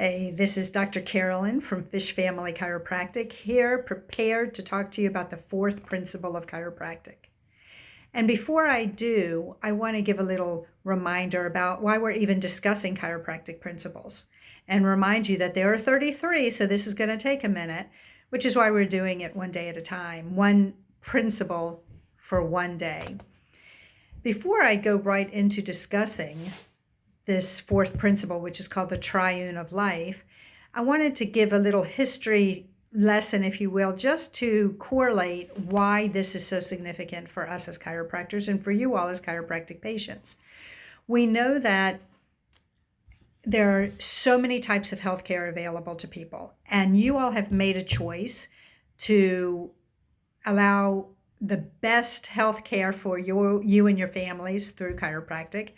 Hey, this is Dr. Carolyn from Fish Family Chiropractic here, prepared to talk to you about the fourth principle of chiropractic. And before I do, I want to give a little reminder about why we're even discussing chiropractic principles and remind you that there are 33, so this is going to take a minute, which is why we're doing it one day at a time, one principle for one day. Before I go right into discussing this fourth principle, which is called the Triune of Life, I wanted to give a little history lesson, if you will, just to correlate why this is so significant for us as chiropractors and for you all as chiropractic patients. We know that there are so many types of healthcare available to people, and you all have made a choice to allow the best health care for you and your families through chiropractic.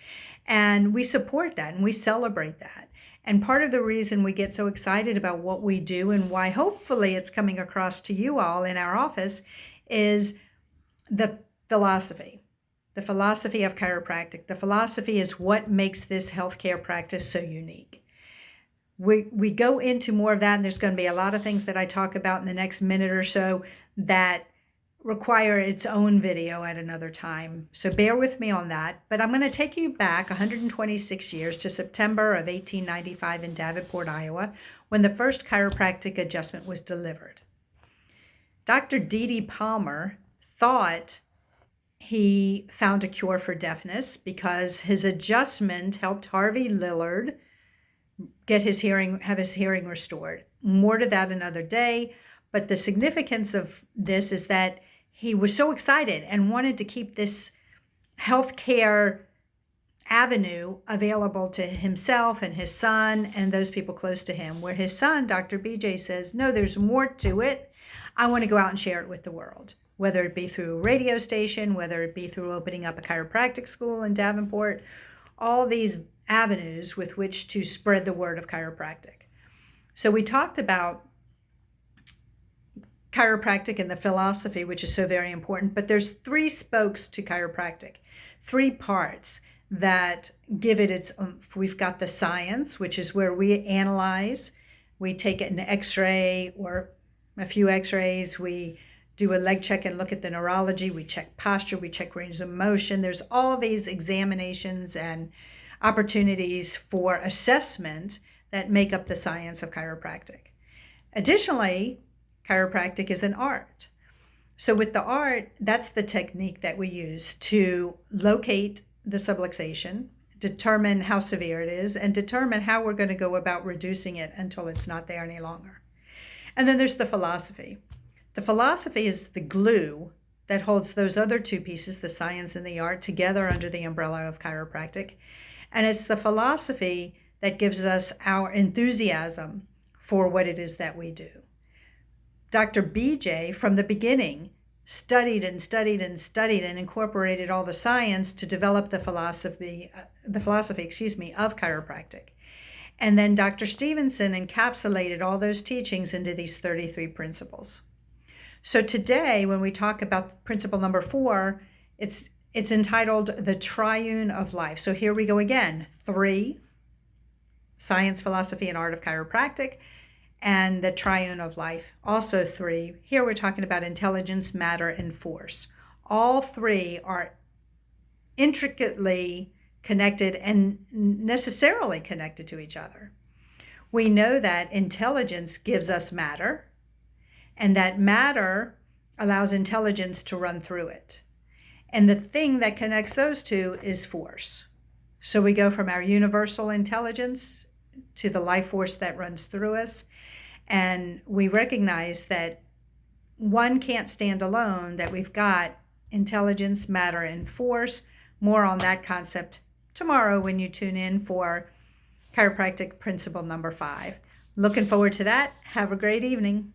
And we support that and we celebrate that. And part of the reason we get so excited about what we do and why hopefully it's coming across to you all in our office is the philosophy of chiropractic. The philosophy is what makes this healthcare practice so unique. We go into more of that, and there's going to be a lot of things that I talk about in the next minute or so that require its own video at another time. So bear with me on that. But I'm going to take you back 126 years to September of 1895 in Davenport, Iowa, when the first chiropractic adjustment was delivered. Dr. D.D. Palmer thought he found a cure for deafness because his adjustment helped Harvey Lillard have his hearing restored. More to that another day. But the significance of this is that he was so excited and wanted to keep this healthcare avenue available to himself and his son and those people close to him, where his son, Dr. BJ, says, no, there's more to it. I want to go out and share it with the world, whether it be through a radio station, whether it be through opening up a chiropractic school in Davenport, all these avenues with which to spread the word of chiropractic. So we talked about chiropractic and the philosophy, which is so very important, but there's three spokes to chiropractic, three parts that give it its oomph. We've got the science, which is where we analyze. We take an x-ray or a few x-rays. We do a leg check and look at the neurology. We check posture. We check range of motion. There's all these examinations and opportunities for assessment that make up the science of chiropractic. Additionally, chiropractic is an art. So with the art, that's the technique that we use to locate the subluxation, determine how severe it is, and determine how we're going to go about reducing it until it's not there any longer. And then there's the philosophy. The philosophy is the glue that holds those other two pieces, the science and the art, together under the umbrella of chiropractic. And it's the philosophy that gives us our enthusiasm for what it is that we do. Dr. BJ, from the beginning, studied and incorporated all the science to develop the philosophy of chiropractic. And then Dr. Stevenson encapsulated all those teachings into these 33 principles. So today, when we talk about principle number 4, it's entitled the Triune of Life. So here we go again. 3, science, philosophy, and art of chiropractic. And the Triune of Life, also 3. Here we're talking about intelligence, matter, and force. All 3 are intricately connected and necessarily connected to each other. We know that intelligence gives us matter, and that matter allows intelligence to run through it. And the thing that connects those two is force. So we go from our universal intelligence to the life force that runs through us. And we recognize that one can't stand alone, that we've got intelligence, matter, and force. More on that concept tomorrow when you tune in for chiropractic principle number 5. Looking forward to that. Have a great evening.